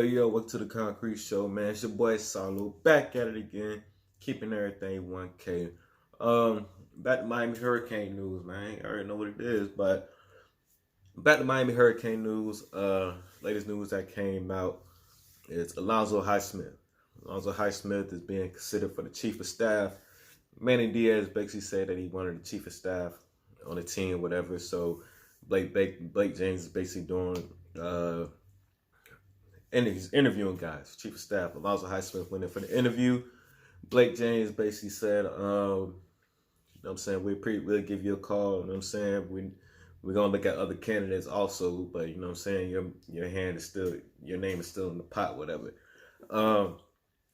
Yo, welcome to the Concrete Show, man. It's your boy Salo back at it again, keeping everything 1K. Back to Miami Hurricane news, man. I already know what it is, but back to Miami Hurricane news. Latest news that came out is Alonzo Highsmith. Alonzo Highsmith is being considered for the chief of staff. Manny Diaz basically said that he wanted the chief of staff on the team, whatever. So Blake James is basically doing and he's interviewing guys, chief of staff. Alonzo Highsmith went in for the interview. Blake James basically said, you know what I'm saying, we'll give you a call, you know what I'm saying, we're gonna look at other candidates also, but you know what I'm saying, your name is still in the pot, whatever.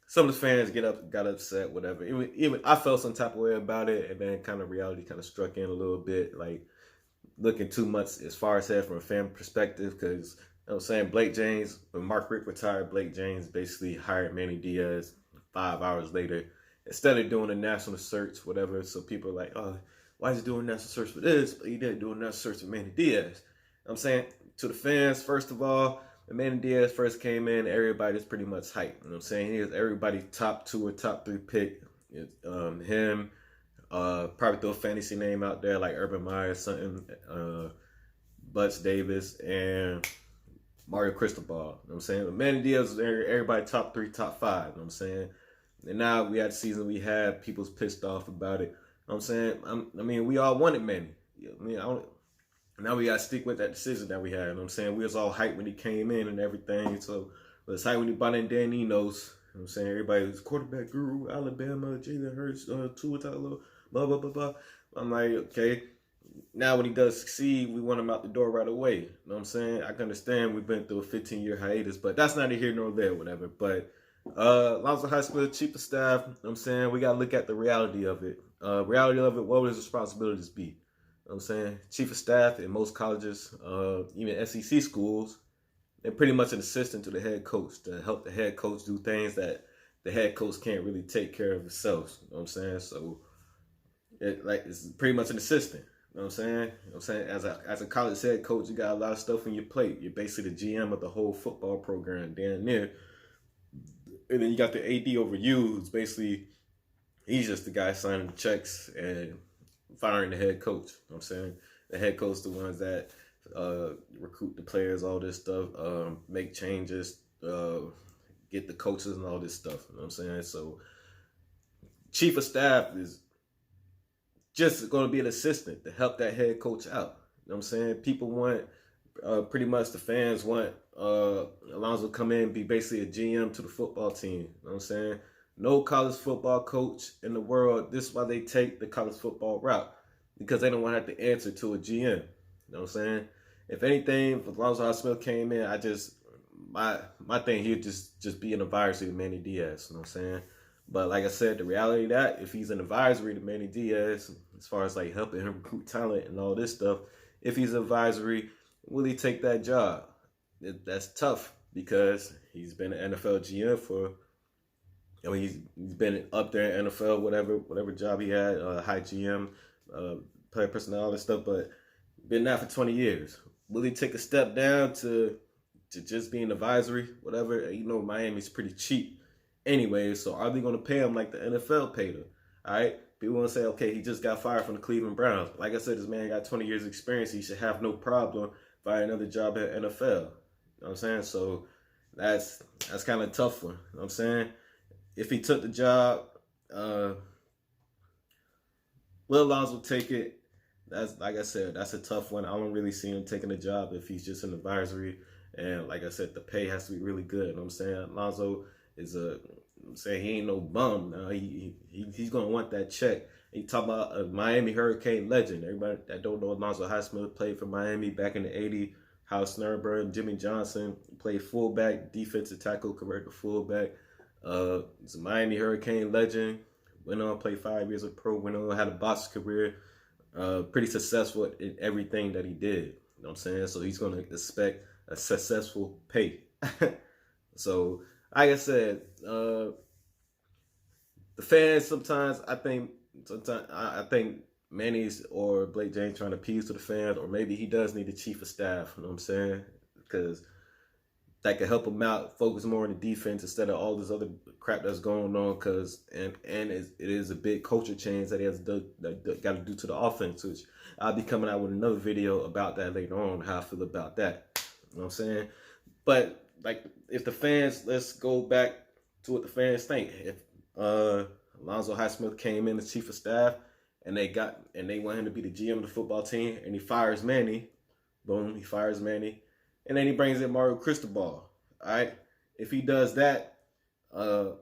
Some of the fans got upset, whatever. Even I felt some type of way about it, and then kind of reality kind of struck in a little bit, like looking too much as far as that from a fan perspective, because you know what I'm saying, Blake James, when Mark Richt retired, Blake James basically hired Manny Diaz 5 hours later. Instead of doing a national search, whatever, so people are like, oh, why is he doing a national search for this? But he didn't do a national search for Manny Diaz. You know what I'm saying, to the fans, first of all, when Manny Diaz first came in, everybody was pretty much hyped. You know what I'm saying? He was everybody's top 2 or top 3 pick. Him, probably throw a fantasy name out there like Urban Meyer, something, Butch Davis, and Mario Cristobal. You know what I'm saying? But Manny Diaz was everybody top 3, top 5. You know what I'm saying? And now we had the season we had, people's pissed off about it. You know what I'm saying? I mean, we all wanted Manny. I mean, now we got to stick with that decision that we had. You know what I'm saying? We was all hyped when he came in and everything. So it was hyped when he brought in Dan Enos. You know what I'm saying? Everybody was quarterback guru, Alabama, Jalen Hurts, Tua Tagovailoa, blah, blah, blah, blah. I'm like, okay. Now when he does succeed, we want him out the door right away. You know what I'm saying? I can understand we've been through a 15-year hiatus, but that's neither here nor there, whatever. But Alonzo Highsmith, chief of staff, you know what I'm saying? We got to look at the reality of it. What would his responsibilities be? You know what I'm saying? Chief of staff in most colleges, even SEC schools, they're pretty much an assistant to the head coach to help the head coach do things that the head coach can't really take care of himself. You know what I'm saying? So it's pretty much an assistant. You know what I'm saying? You know what I'm saying? As a college head coach, you got a lot of stuff on your plate. You're basically the GM of the whole football program down there. And then you got the AD over you, who's basically, he's just the guy signing the checks and firing the head coach. You know what I'm saying? The head coach, the ones that recruit the players, all this stuff, make changes, get the coaches and all this stuff. You know what I'm saying? So chief of staff is just going to be an assistant to help that head coach out. You know what I'm saying? People want, pretty much the fans want Alonzo to come in and be basically a GM to the football team. You know what I'm saying? No college football coach in the world, this is why they take the college football route, because they don't want to have to answer to a GM. You know what I'm saying? If anything, if Alonzo Highsmith came in, my thing, he'd just be an advisory to Manny Diaz. You know what I'm saying? But like I said, the reality of that, if he's an advisory to Manny Diaz, as far as like helping him recruit talent and all this stuff, if he's an advisory, will he take that job? That's tough, because he's been an NFL GM for, I mean, he's been up there in NFL, whatever job he had, high GM, player personnel, all this stuff, but been that for 20 years. Will he take a step down to just being advisory, whatever? You know, Miami's pretty cheap anyway, so are they going to pay him like the NFL paid him? All right, people want to say, okay, he just got fired from the Cleveland Browns. Like I said, this man got 20 years experience. He should have no problem finding another job at NFL. You know what I'm saying? So that's kind of a tough one. You know what I'm saying? If he took the job, will Alonzo take it? That's, like I said, that's a tough one. I don't really see him taking the job if he's just an advisory. And like I said, the pay has to be really good. You know what I'm saying? Alonzo is I'm saying, he ain't no bum. No, he's gonna want that check. He talk about a Miami Hurricane legend. Everybody that don't know, Alonzo Highsmith played for Miami back in the '80s. Hal Snurberg and Jimmy Johnson played fullback, defensive tackle, converted to fullback. He's a Miami Hurricane legend. Went on, played 5 years of pro. Went on, had a boxing career. Pretty successful in everything that he did. You know what I'm saying? So he's gonna expect a successful pay. So, like I said, the fans sometimes, I think Manny's or Blake James trying to appease to the fans, or maybe he does need a chief of staff. You know what I'm saying? Because that can help them out, focus more on the defense instead of all this other crap that's going on. And it is a big culture change that he has got to do to the offense, which I'll be coming out with another video about that later on, how I feel about that. You know what I'm saying? But like, if the fans, let's go back to what the fans think. If Alonzo Highsmith came in as chief of staff and they want him to be the GM of the football team, and he fires Manny, boom, he fires Manny. And then he brings in Mario Cristobal. All right. If he does that, will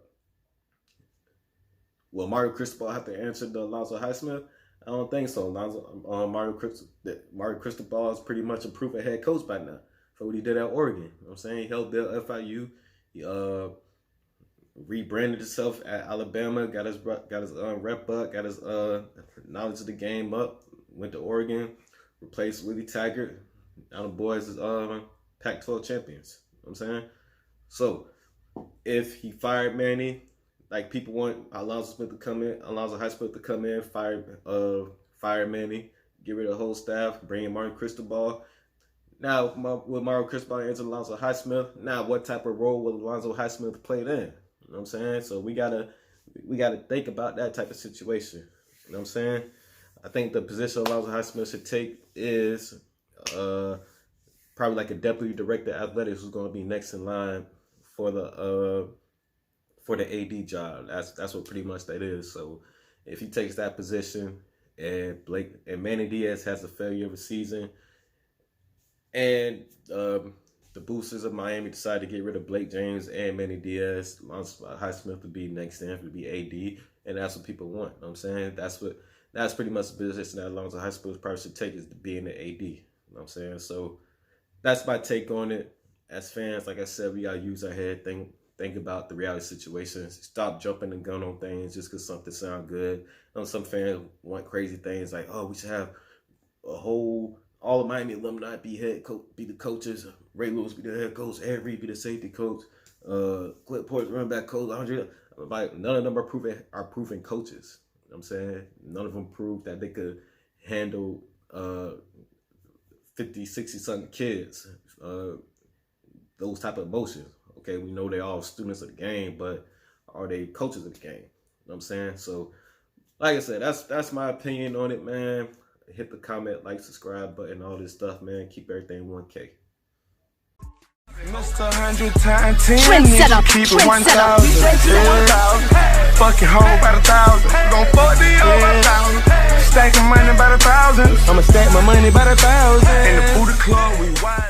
Mario Cristobal have to answer to Alonzo Highsmith? I don't think so. Mario Cristobal is pretty much a proven head coach by now for what he did at Oregon. You know what I'm saying? He helped build FIU. He rebranded himself at Alabama. Got his rep up. Got his knowledge of the game up. Went to Oregon. Replaced Willie Taggart. Now the boys is Pac-12 champions. You know what I'm saying? So if he fired Manny, like, people want Alonzo Highsmith to come in, fire Manny, get rid of the whole staff, bring in Mario Cristobal. Now with Mario Cristobal into Alonzo Highsmith, now what type of role will Alonzo Highsmith play then? You know what I'm saying? So we gotta think about that type of situation. You know what I'm saying? I think the position Alonzo Highsmith should take is probably like a deputy director of athletics, who's going to be next in line for the AD job. That's what pretty much that is. So if he takes that position, and Manny Diaz has a failure of a season, and the boosters of Miami decide to get rid of Blake James and Manny Diaz, Alonzo Highsmith would be next in, to be AD, and that's what people want. You know what I'm saying? That's pretty much the position that Alonzo Highsmith probably should take, is to be in the AD. You know what I'm saying? So that's my take on it. As fans, like I said, we gotta use our head, think about the reality situations. Stop jumping the gun on things just because something sounds good. You know, some fans want crazy things like, oh, we should have all of Miami alumni be the coaches. Ray Lewis be the head coach. Ed Reed be the safety coach. Clint Porter running back coach. Andre, like, none of them are proven coaches. You know what I'm saying? None of them proved that they could handle 50, 60-something kids, those type of emotions. Okay, we know they're all students of the game, but are they coaches of the game? You know what I'm saying? So, like I said, that's my opinion on it, man. Hit the comment, like, subscribe button, all this stuff, man. Keep everything 1K. Mr. 100 times 10, nigga, keep it 1,000. Yeah. Fucking hoe by the 1,000. Gon' fuck the over 1,000. Stacking money by the 1,000. I'ma stack my money by the 1,000. In the booty club, we wild.